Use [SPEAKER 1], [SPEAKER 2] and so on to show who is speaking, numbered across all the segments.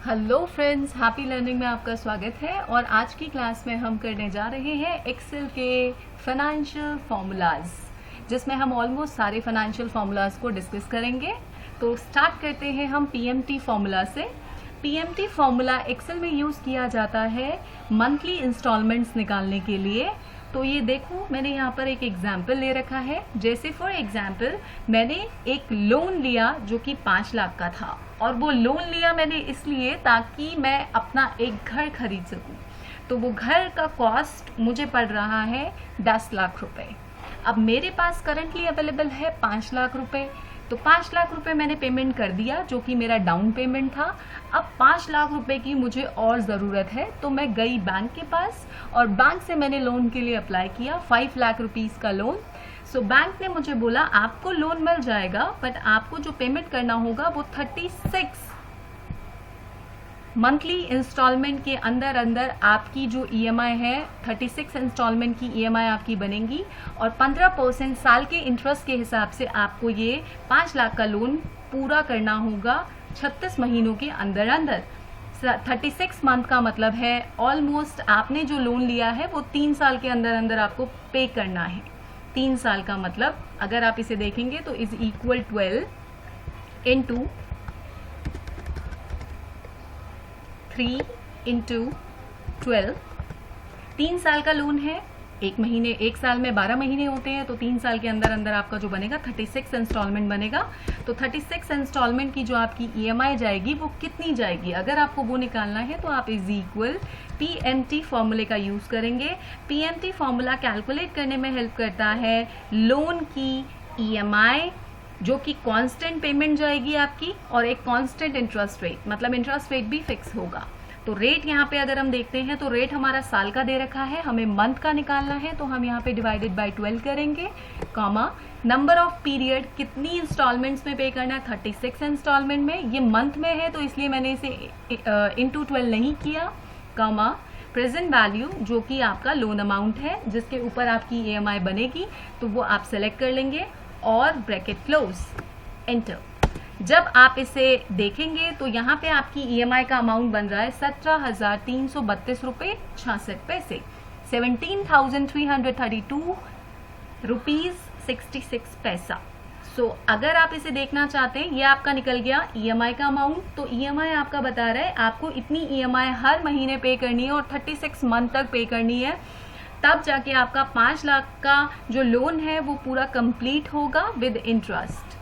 [SPEAKER 1] Hello friends, happy learning में आपका स्वागत है। और आज की क्लास में हम करने जा रहे हैं एक्सेल के फाइनेंशियल फार्मूलाज, जिसमें हम ऑलमोस्ट सारे फाइनेंशियल फार्मूलाज को डिस्कस करेंगे। तो स्टार्ट करते हैं हम पीएमटी फार्मूला से। पीएमटी फार्मूला एक्सेल में यूज़ किया जाता है मंथली इंस्टॉलमेंट्स निकालने के लिए। तो ये देखो, मैंने यहाँ पर एक एग्जाम्पल ले रखा है। जैसे फॉर एग्जाम्पल मैंने एक लोन लिया जो कि 5 लाख का था, और वो लोन लिया मैंने इसलिए ताकि मैं अपना एक घर खरीद सकूं। तो वो घर का कॉस्ट मुझे पड़ रहा है 10 लाख रुपए। अब मेरे पास करंटली अवेलेबल है 5 लाख रुपए। तो 5 लाख रुपए मैंने पेमेंट कर दिया, जो कि मेरा डाउन पेमेंट था। अब 5 लाख रुपए की मुझे और ज़रूरत है, तो मैं गई बैंक के पास और बैंक से मैंने लोन के लिए अप्लाई किया, 5 लाख रुपीज़ का लोन। सो बैंक ने मुझे बोला आपको लोन मिल जाएगा, बट आपको जो पेमेंट करना होगा वो 36 मंथली इंस्टॉलमेंट के अंदर अंदर आपकी जो ईएमआई है, 36 इंस्टॉलमेंट की ईएमआई आपकी बनेगी, और 15% साल के इंटरेस्ट के हिसाब से आपको ये 5 लाख का लोन पूरा करना होगा 36 महीनों के अंदर अंदर। 36 मंथ का मतलब है ऑलमोस्ट आपने जो लोन लिया है वो 3 साल के अंदर अंदर आपको पे करना है। 3 साल का मतलब अगर आप इसे देखेंगे तो इज इक्वल 12 इंटू 3 इंटू 12। 3 साल का लोन है, एक साल में 12 महीने होते हैं, तो 3 साल के अंदर अंदर आपका जो बनेगा 36 इंस्टॉलमेंट बनेगा। तो 36 इंस्टॉलमेंट की जो आपकी ईएमआई जाएगी वो कितनी जाएगी, अगर आपको वो निकालना है तो आप इज इक्वल पीएमटी फॉर्मूले का यूज करेंगे। पीएमटी फॉर्मूला कैलकुलेट करने में हेल्प करता है लोन की ईएमआई, जो कि कांस्टेंट पेमेंट जाएगी आपकी, और एक कांस्टेंट इंटरेस्ट रेट, मतलब इंटरेस्ट रेट भी फिक्स होगा। तो रेट यहाँ पे अगर हम देखते हैं तो रेट हमारा साल का दे रखा है, हमें मंथ का निकालना है, तो हम यहाँ पे डिवाइडेड बाय 12 करेंगे, कॉमा नंबर ऑफ पीरियड, कितनी इंस्टॉलमेंट्स में पे करना है, 36 इंस्टॉलमेंट में। ये मंथ में है तो इसलिए मैंने इसे इंटू 12 नहीं किया, कॉमा प्रेजेंट वैल्यू, जो कि आपका लोन अमाउंट है जिसके ऊपर आपकी ईएमआई बनेगी, तो वो आप सेलेक्ट कर लेंगे और ब्रैकेट क्लोज, एंटर। जब आप इसे देखेंगे तो यहाँ पे आपकी ईएमआई का अमाउंट बन रहा है 17,332 रुपये 66 पैसे, 17,332 रुपीज 66 पैसा। सो अगर आप इसे देखना चाहते हैं, ये आपका निकल गया ईएमआई का अमाउंट। तो ईएमआई आपका बता रहा है आपको इतनी ईएमआई हर महीने पे करनी है और 36 मंथ तक पे करनी है, तब जाके आपका 5 लाख का जो लोन है वो पूरा कंप्लीट होगा विद इंटरेस्ट।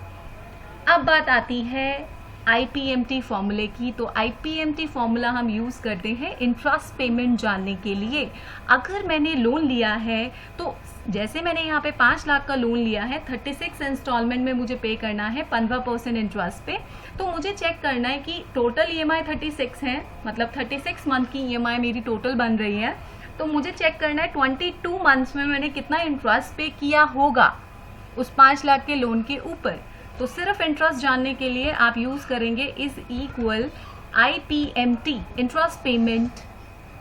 [SPEAKER 1] अब बात आती है आईपीएमटी फॉर्मूले की। तो आईपीएमटी फॉर्मूला हम यूज करते हैं इंटरेस्ट पेमेंट जानने के लिए। अगर मैंने लोन लिया है, तो जैसे मैंने यहाँ पे 5 लाख का लोन लिया है, 36 इंस्टॉलमेंट में मुझे पे करना है 15% इंटरेस्ट पे, तो मुझे चेक करना है कि टोटल ईएमआई 36 है, मतलब 36 मंथ की ईएमआई मेरी टोटल बन रही है। तो मुझे चेक करना है 22 मंथ्स में मैंने कितना इंटरेस्ट पे किया होगा उस 5 लाख के लोन के ऊपर। तो सिर्फ इंटरेस्ट जानने के लिए आप यूज करेंगे is equal IPMT, interest payment.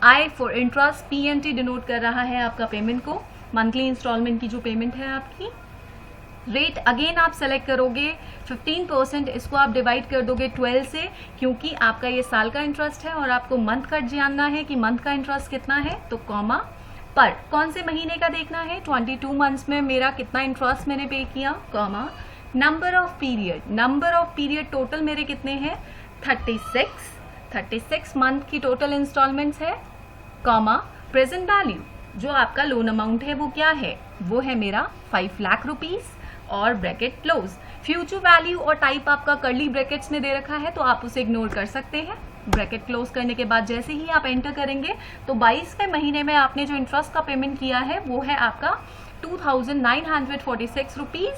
[SPEAKER 1] I for interest, PMT denote कर रहा है आपका पेमेंट को, मंथली इंस्टॉलमेंट की जो पेमेंट है आपकी। रेट अगेन आप सेलेक्ट करोगे 15%, इसको आप डिवाइड कर दोगे 12 से, क्योंकि आपका ये साल का इंटरेस्ट है और आपको मंथ का जानना है कि मंथ का इंटरेस्ट कितना है। तो कॉमा पर कौन से महीने का देखना है, 22 मंथ्स में मेरा कितना इंटरेस्ट मैंने पे किया, comma number of period total मेरे कितने हैं 36 मंथ की टोटल इंस्टॉलमेंट्स है, कॉमा प्रेजेंट वैल्यू, जो आपका लोन अमाउंट है वो क्या है, वो है मेरा 5 लाख रुपीज, और ब्रैकेट क्लोज। फ्यूचर वैल्यू और टाइप आपका कर्ली ब्रैकेट्स में दे रखा है, तो आप उसे इग्नोर कर सकते हैं। ब्रैकेट क्लोज करने के बाद जैसे ही आप एंटर करेंगे तो 22वें महीने में आपने जो इंटरेस्ट का पेमेंट किया है वो है आपका 2,946 रुपीज।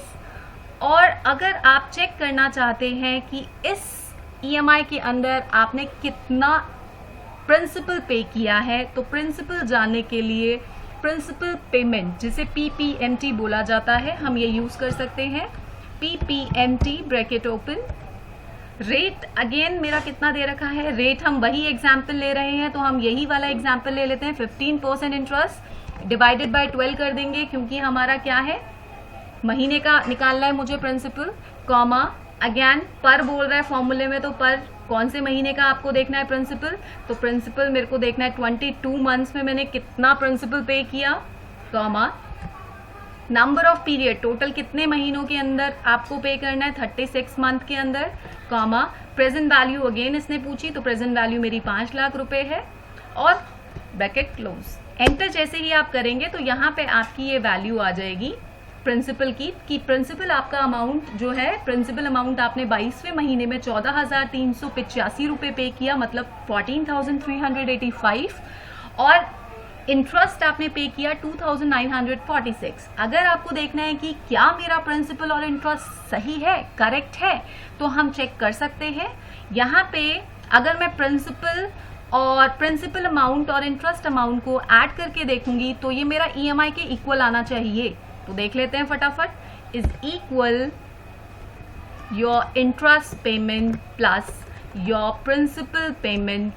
[SPEAKER 1] और अगर आप चेक करना चाहते हैं कि इस ईएमआई के अंदर आपने कितना प्रिंसिपल पे किया है, तो प्रिंसिपल जानने के लिए प्रिंसिपल पेमेंट, जिसे पीपीएमटी बोला जाता है, हम ये यूज कर सकते हैं, PPMT bracket open. Rate again मेरा कितना दे रखा है, रेट हम वही एग्जाम्पल ले रहे हैं तो हम यही वाला एग्जाम्पल ले लेते हैं, 15% इंटरेस्ट डिवाइडेड बाय 12 कर देंगे, क्योंकि हमारा क्या है, महीने का निकालना है मुझे प्रिंसिपल, कॉमा अगेन पर बोल रहा है फॉर्मूले में, तो पर कौन से महीने का आपको देखना है प्रिंसिपल, तो प्रिंसिपल मेरे को देखना है 22 मंथ्स में मैंने कितना प्रिंसिपल पे किया, comma number of period total कितने महीनों के अंदर आपको पे करना है 36 मंथ के अंदर, कॉमा प्रेजेंट वैल्यू अगेन इसने पूछी तो प्रेजेंट वैल्यू मेरी 5 लाख रुपए है और ब्रैकेट क्लोज। एंटर जैसे ही आप करेंगे तो यहाँ पे आपकी ये वैल्यू आ जाएगी प्रिंसिपल की, कि प्रिंसिपल आपका अमाउंट जो है, प्रिंसिपल अमाउंट आपने 22वें महीने में 14,385 रुपए पे किया, मतलब 14,385, और इंटरेस्ट आपने पे किया 2,946। अगर आपको देखना है कि क्या मेरा प्रिंसिपल और इंटरेस्ट सही है, करेक्ट है, तो हम चेक कर सकते हैं। यहाँ पे अगर मैं प्रिंसिपल अमाउंट और इंटरेस्ट अमाउंट को ऐड करके देखूंगी तो ये मेरा ईएमआई के इक्वल आना चाहिए। तो देख लेते हैं फटाफट, is equal your interest payment plus your principal payment,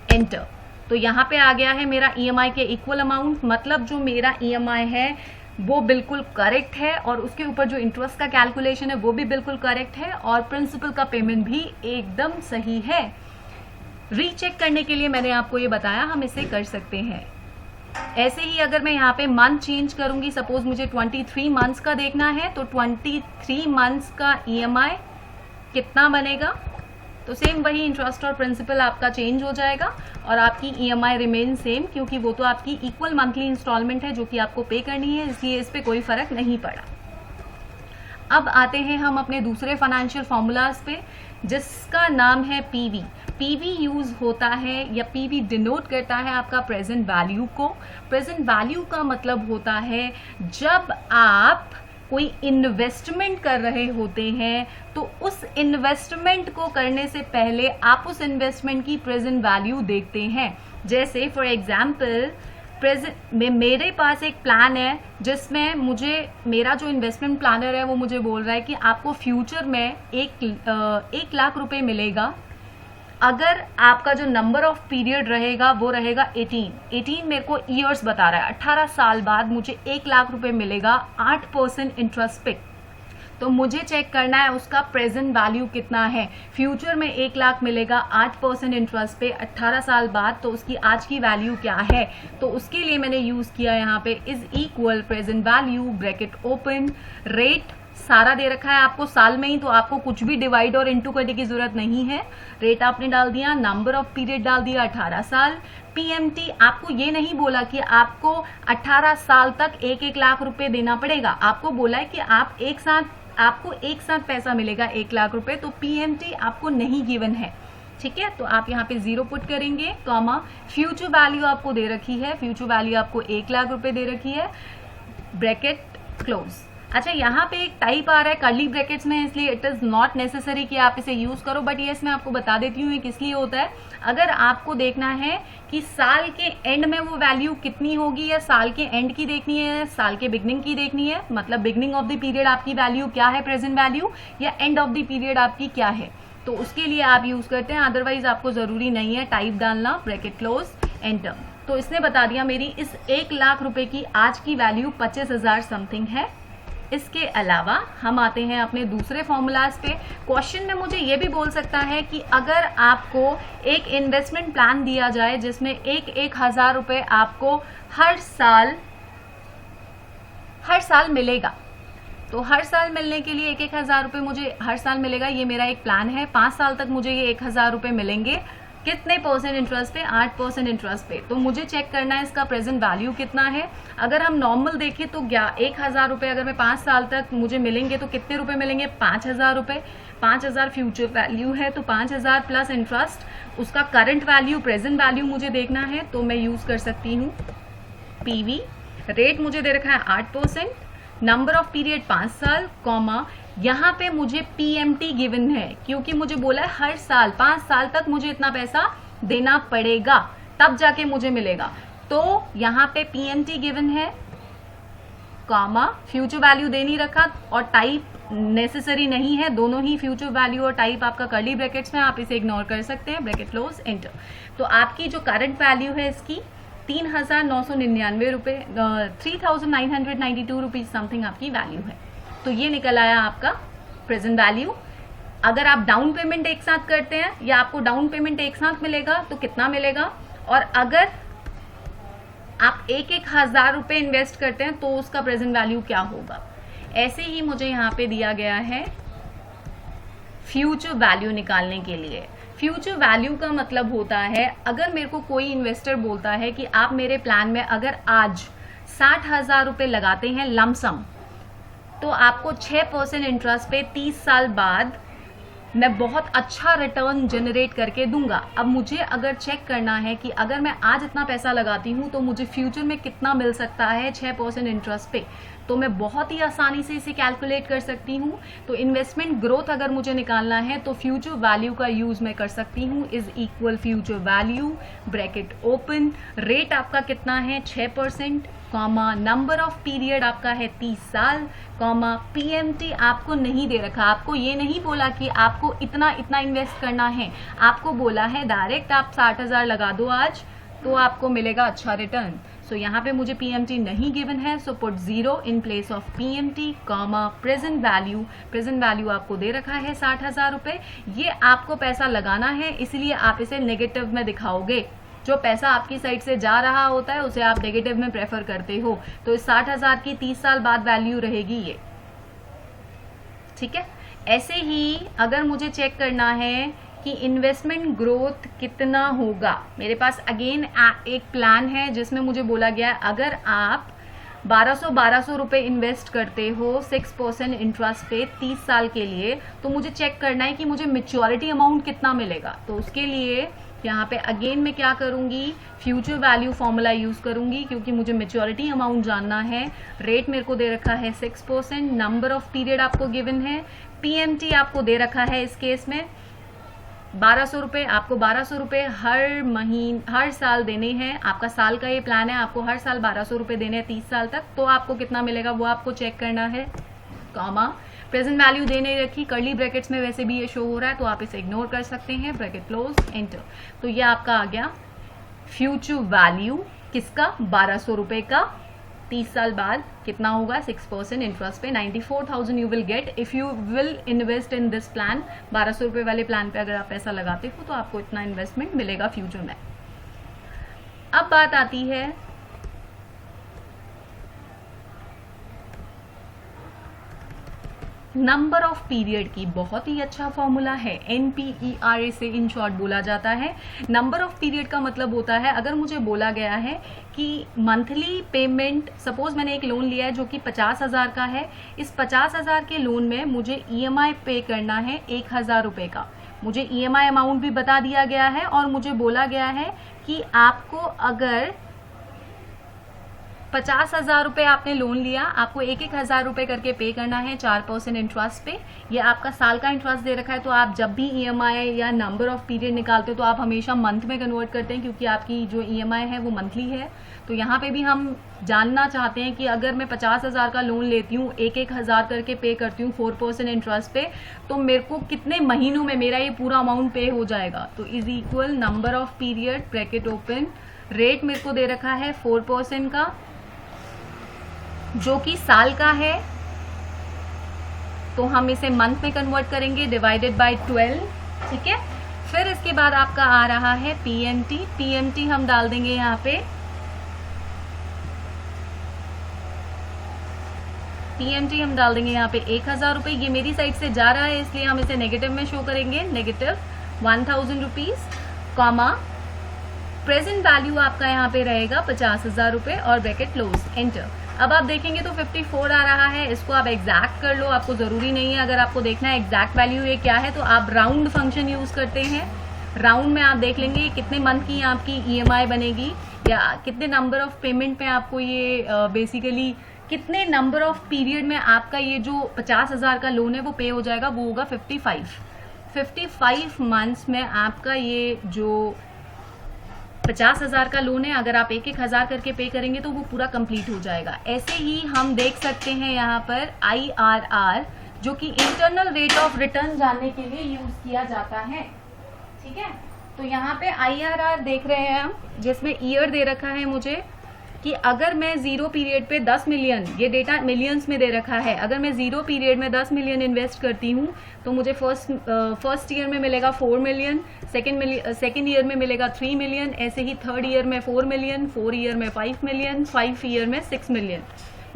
[SPEAKER 1] enter. तो यहाँ पे आ गया है मेरा ईएमआई के इक्वल अमाउंट, मतलब जो मेरा ईएमआई है वो बिल्कुल करेक्ट है और उसके ऊपर जो इंटरेस्ट का कैलकुलेशन है वो भी बिल्कुल करेक्ट है और प्रिंसिपल का पेमेंट भी एकदम सही है। रीचेक करने के लिए मैंने आपको ये बताया हम इसे कर सकते हैं। ऐसे ही अगर मैं यहाँ पे मंथ चेंज करूंगी, सपोज मुझे 23 मंथ्स का देखना है, तो 23 मंथ्स का ईएमआई कितना बनेगा, तो सेम वही इंटरेस्ट और प्रिंसिपल आपका चेंज हो जाएगा और आपकी ईएमआई रिमेन सेम, क्योंकि वो तो आपकी इक्वल मंथली इंस्टॉलमेंट है जो कि आपको पे करनी है, इसलिए इस पे कोई फर्क नहीं पड़ा। अब आते हैं हम अपने दूसरे फाइनेंशियल फॉर्मूलाज पे, जिसका नाम है पीवी। पीवी यूज होता है या पीवी डिनोट करता है आपका प्रेजेंट वैल्यू को। प्रेजेंट वैल्यू का मतलब होता है जब आप कोई इन्वेस्टमेंट कर रहे होते हैं तो उस इन्वेस्टमेंट को करने से पहले आप उस इन्वेस्टमेंट की प्रेजेंट वैल्यू देखते हैं। जैसे फॉर एग्जाम्पल मेरे पास एक प्लान है जिसमें मुझे, मेरा जो इन्वेस्टमेंट प्लानर है वो मुझे बोल रहा है कि आपको फ्यूचर में 1 लाख रुपए मिलेगा अगर आपका जो नंबर ऑफ पीरियड रहेगा वो रहेगा 18 मेरे को ईयर्स बता रहा है, 18 साल बाद मुझे 1 लाख रुपए मिलेगा 8% इंटरेस्ट पे। तो मुझे चेक करना है उसका प्रेजेंट वैल्यू कितना है। फ्यूचर में 1 लाख मिलेगा 8% इंटरेस्ट पे 18 साल बाद, तो उसकी आज की वैल्यू क्या है। तो उसके लिए मैंने यूज किया यहाँ पे is equal present value bracket open, rate सारा दे रखा है आपको साल में ही, तो आपको कुछ भी डिवाइड और इनटू करने की जरूरत नहीं है। रेट आपने डाल दिया, नंबर ऑफ पीरियड डाल दिया 18 साल। पीएमटी आपको ये नहीं बोला कि आपको 18 साल तक 1-1 लाख रुपए देना पड़ेगा, आपको बोला है कि आपको एक साथ पैसा मिलेगा 1 लाख रुपए, तो पीएमटी आपको नहीं गिवन है। ठीक है, तो आप यहाँ पे 0 पुट करेंगे, कॉमा फ्यूचर वैल्यू आपको दे रखी है, फ्यूचर वैल्यू आपको 1 लाख रुपए दे रखी है, ब्रैकेट क्लोज। अच्छा, यहाँ पे एक टाइप आ रहा है कर्ली ब्रैकेट्स में, इसलिए इट इज नॉट नेसेसरी कि आप इसे यूज करो, बट ये मैं आपको बता देती हूँ ये किस लिए होता है। अगर आपको देखना है कि साल के एंड में वो वैल्यू कितनी होगी, या साल के एंड की देखनी है, साल के बिगनिंग की देखनी है, मतलब बिगनिंग ऑफ द पीरियड आपकी वैल्यू क्या है प्रेजेंट वैल्यू, या एंड ऑफ द पीरियड आपकी क्या है, तो उसके लिए आप यूज करते हैं। अदरवाइज आपको जरूरी नहीं है टाइप डालना, ब्रैकेट क्लोज, एंटर। तो इसने बता दिया मेरी इस 1 लाख रुपए की आज की वैल्यू 25,000 समथिंग है। इसके अलावा हम आते हैं अपने दूसरे फॉर्मूलाज पे। क्वेश्चन में मुझे ये भी बोल सकता है कि अगर आपको एक इन्वेस्टमेंट प्लान दिया जाए जिसमें 1,000 रुपए आपको हर साल मिलेगा, तो हर साल मिलने के लिए 1,000 रुपए मुझे हर साल मिलेगा, ये मेरा एक प्लान है। 5 साल तक मुझे ये 1,000 रुपए मिलेंगे, कितने परसेंट इंटरेस्ट पे, 8% इंटरेस्ट पे। तो मुझे चेक करना है इसका प्रेजेंट वैल्यू कितना है। अगर हम नॉर्मल देखें तो 1,000 रुपए अगर मैं 5 साल तक मुझे मिलेंगे तो कितने रुपए मिलेंगे, 5,000 रुपए। 5,000 फ्यूचर वैल्यू है, तो 5,000 प्लस इंटरेस्ट, उसका करंट वैल्यू प्रेजेंट वैल्यू मुझे देखना है, तो मैं यूज कर सकती हूँ पीवी। रेट मुझे दे रखा है 8%, नंबर ऑफ पीरियड 5 साल, कॉमा यहाँ पे मुझे पीएमटी गिवन है क्योंकि मुझे बोला है हर साल 5 साल तक मुझे इतना पैसा देना पड़ेगा तब जाके मुझे मिलेगा, तो यहाँ पे पीएमटी गिवन है, कॉमा फ्यूचर वैल्यू दे नहीं रखा और टाइप नेसेसरी नहीं है, दोनों ही फ्यूचर वैल्यू और टाइप आपका कर्ली ब्रैकेट्स में, आप इसे इग्नोर कर सकते हैं, ब्रैकेट क्लोज, एंटर। तो आपकी जो करंट वैल्यू है इसकी 3,999 रुपए, 3,992 रुपीज समथिंग आपकी वैल्यू है। तो ये निकल आया आपका प्रेजेंट वैल्यू। अगर आप डाउन पेमेंट एक साथ करते हैं या आपको डाउन पेमेंट एक साथ मिलेगा तो कितना मिलेगा, और अगर आप 1,000 रुपए इन्वेस्ट करते हैं तो उसका प्रेजेंट वैल्यू क्या होगा। ऐसे ही मुझे यहाँ पे दिया गया है फ्यूचर वैल्यू निकालने के लिए। फ्यूचर वैल्यू का मतलब होता है, अगर मेरे को कोई इन्वेस्टर बोलता है कि आप मेरे प्लान में अगर आज 60,000 रुपए लगाते हैं लमसम, तो आपको 6% इंटरेस्ट पे 30 साल बाद मैं बहुत अच्छा रिटर्न जनरेट करके दूंगा। अब मुझे अगर चेक करना है कि अगर मैं आज इतना पैसा लगाती हूँ तो मुझे फ्यूचर में कितना मिल सकता है 6% इंटरेस्ट पे, तो मैं बहुत ही आसानी से इसे कैलकुलेट कर सकती हूँ। तो इन्वेस्टमेंट ग्रोथ अगर मुझे निकालना है तो फ्यूचर वैल्यू का यूज मैं कर सकती हूँ, is equal future value bracket open, rate आपका कितना है 6%, कॉमा नंबर ऑफ पीरियड आपका है 30 साल, कॉमा पीएमटी आपको नहीं दे रखा, आपको ये नहीं बोला कि आपको इतना इतना इन्वेस्ट करना है, आपको बोला है डायरेक्ट आप 60,000 लगा दो आज तो आपको मिलेगा अच्छा रिटर्न। सो यहाँ पे मुझे पीएमटी नहीं गिवन है, so put 0 in place of PMT, comma present value, present value आपको दे रखा है 60,000 रुपए। ये आपको पैसा लगाना है इसलिए आप इसे नेगेटिव में दिखाओगे, जो पैसा आपकी साइड से जा रहा होता है उसे आप नेगेटिव में प्रेफर करते हो, तो इस 60,000 की 30 साल बाद वैल्यू रहेगी ये, ठीक है। ऐसे ही अगर मुझे चेक करना है कि इन्वेस्टमेंट ग्रोथ कितना होगा, मेरे पास अगेन एक प्लान है जिसमें मुझे बोला गया है अगर आप 1200 रुपए इन्वेस्ट करते हो 6% इंटरेस्ट पे 30 साल के लिए, तो मुझे चेक करना है कि मुझे मैच्योरिटी अमाउंट कितना मिलेगा। तो उसके लिए यहाँ पे अगेन मैं क्या करूंगी, फ्यूचर वैल्यू फॉर्मूला यूज करूंगी क्योंकि मुझे मैच्योरिटी अमाउंट जानना है। रेट मेरे को दे रखा है 6%, नंबर ऑफ पीरियड आपको गिवन है, पीएमटी आपको दे रखा है इस केस में 1200 रुपए, आपको 1200 रुपए हर साल देने हैं। आपका साल का ये प्लान है, आपको हर साल 1200 रुपए देने हैं 30 साल तक, तो आपको कितना मिलेगा वो आपको चेक करना है। कॉमा प्रेजेंट वैल्यू दे नहीं रखी, कर्ली ब्रैकेट्स में वैसे भी ये शो हो रहा है तो आप इसे इग्नोर कर सकते हैं, ब्रैकेट क्लोज एंटर। तो ये आपका आ गया फ्यूचर वैल्यू किसका, 1200 रुपए का, 30 साल बाद कितना होगा 6% इंटरेस्ट पे 94,000 you will get if you will invest in this plan. 1200 रुपए वाले प्लान पे अगर आप पैसा लगाते हो तो आपको इतना इन्वेस्टमेंट मिलेगा फ्यूचर में। अब बात आती है नंबर ऑफ पीरियड की। बहुत ही अच्छा फॉर्मूला है, NPERA से इन शॉर्ट बोला जाता है। नंबर ऑफ पीरियड का मतलब होता है अगर मुझे बोला गया है कि मंथली पेमेंट, सपोज मैंने एक लोन लिया है जो कि 50,000 का है, इस 50,000 के लोन में मुझे EMI पे करना है 1,000 रुपए का। मुझे EMI अमाउंट भी बता दिया गया है और मुझे बोला गया है कि आपको अगर 50,000 रुपए आपने लोन लिया, आपको 1,000 रुपए करके पे करना है 4% इंटरेस्ट पे। ये आपका साल का इंटरेस्ट दे रखा है, तो आप जब भी EMI या नंबर ऑफ पीरियड निकालते हो तो आप हमेशा मंथ में कन्वर्ट करते हैं क्योंकि आपकी जो EMI है वो मंथली है। तो यहाँ पे भी हम जानना चाहते हैं कि अगर मैं 50,000 का लोन लेती हूँ, 1,000 करके पे करती हूँ 4% इंटरेस्ट पे, तो मेरे को कितने महीनों में मेरा ये पूरा अमाउंट पे हो जाएगा। तो is equal number of period bracket open, rate मेरे को दे रखा है 4% का जो कि साल का है, तो हम इसे मंथ में कन्वर्ट करेंगे डिवाइडेड बाय 12, ठीक है। फिर इसके बाद आपका आ रहा है पीएमटी हम डाल देंगे यहाँ पे, पीएमटी हम डाल देंगे यहाँ पे 1,000 रुपए। ये मेरी साइड से जा रहा है इसलिए हम इसे नेगेटिव में शो करेंगे, negative 1,000 rupees, comma present value आपका यहाँ पे रहेगा 50,000 रुपए और ब्रैकेट क्लोज एंटर। अब आप देखेंगे तो 54 आ रहा है, इसको आप एग्जैक्ट कर लो, आपको जरूरी नहीं है। अगर आपको देखना है एग्जैक्ट वैल्यू ये क्या है तो आप राउंड फंक्शन यूज करते हैं। राउंड में आप देख लेंगे कितने मंथ की आपकी EMI बनेगी या कितने नंबर ऑफ पेमेंट में आपको ये बेसिकली कितने नंबर ऑफ पीरियड में आपका ये जो 50,000 का लोन है वो पे हो जाएगा, वो होगा 55 मंथ्स में आपका ये जो 50,000 का लोन है, अगर आप 1,000 करके पे करेंगे तो वो पूरा कंप्लीट हो जाएगा। ऐसे ही हम देख सकते हैं यहाँ पर IRR जो कि इंटरनल रेट ऑफ रिटर्न जानने के लिए यूज किया जाता है, ठीक है। तो यहाँ पे IRR देख रहे हैं हम, जिसमें ईयर दे रखा है मुझे कि अगर मैं 0 पीरियड पे 10 मिलियन, ये डेटा मिलियंस में दे रखा है, अगर मैं 0 पीरियड में 10 मिलियन इन्वेस्ट करती हूँ तो मुझे फर्स्ट ईयर में मिलेगा 4 मिलियन, सेकेंड ईयर में मिलेगा 3 मिलियन, ऐसे ही थर्ड ईयर में 4 मिलियन, 4 ईयर में 5 मिलियन, 5 ईयर में 6 मिलियन।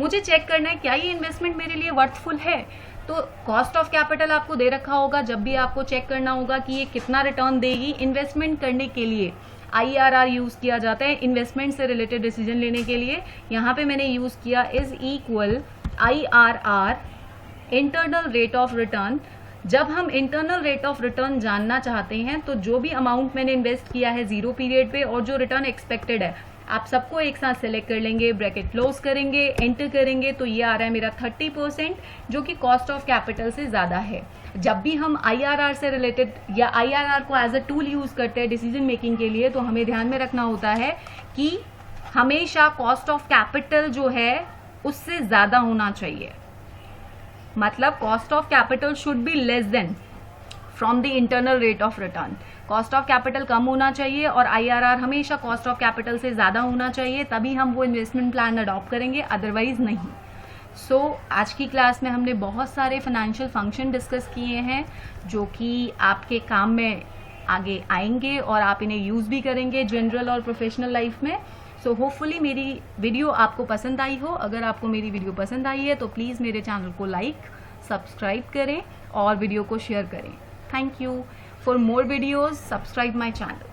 [SPEAKER 1] मुझे चेक करना है क्या ये इन्वेस्टमेंट मेरे लिए वर्थफुल है। तो कॉस्ट ऑफ कैपिटल आपको दे रखा होगा, जब भी आपको चेक करना होगा कि ये कितना रिटर्न देगी। इन्वेस्टमेंट करने के लिए IRR यूज किया जाता है इन्वेस्टमेंट से रिलेटेड डिसीजन लेने के लिए। यहाँ पे मैंने यूज किया is equal IRR, internal rate of return. जब हम इंटरनल रेट ऑफ रिटर्न जानना चाहते हैं तो जो भी अमाउंट मैंने इन्वेस्ट किया है 0 पीरियड पे और जो रिटर्न एक्सपेक्टेड है, आप सबको एक साथ सेलेक्ट कर लेंगे, ब्रैकेट क्लोज करेंगे, एंटर करेंगे, तो ये आ रहा है मेरा 30%, जो कि कॉस्ट ऑफ कैपिटल से ज़्यादा है। जब भी हम IRR से रिलेटेड या IRR को एज अ टूल यूज़ करते हैं डिसीजन मेकिंग के लिए, तो हमें ध्यान में रखना होता है कि हमेशा कॉस्ट ऑफ कैपिटल जो है उससे ज़्यादा होना चाहिए। मतलब cost of capital should be less than from the internal rate of return. Cost of capital कम होना चाहिए और IRR हमेशा कॉस्ट ऑफ कैपिटल से ज़्यादा होना चाहिए, तभी हम वो इन्वेस्टमेंट प्लान अडॉप्ट करेंगे, अदरवाइज नहीं। आज की क्लास में हमने बहुत सारे फाइनेंशियल फंक्शन डिस्कस किए हैं जो कि आपके काम में आगे आएंगे और आप इन्हें यूज़ भी करेंगे जनरल और प्रोफेशनल लाइफ में। होपफुली मेरी वीडियो आपको पसंद आई हो। अगर आपको मेरी वीडियो पसंद आई है तो प्लीज़ मेरे चैनल को लाइक, सब्सक्राइब करें और वीडियो को शेयर करें। Thank you. For more videos, subscribe my channel.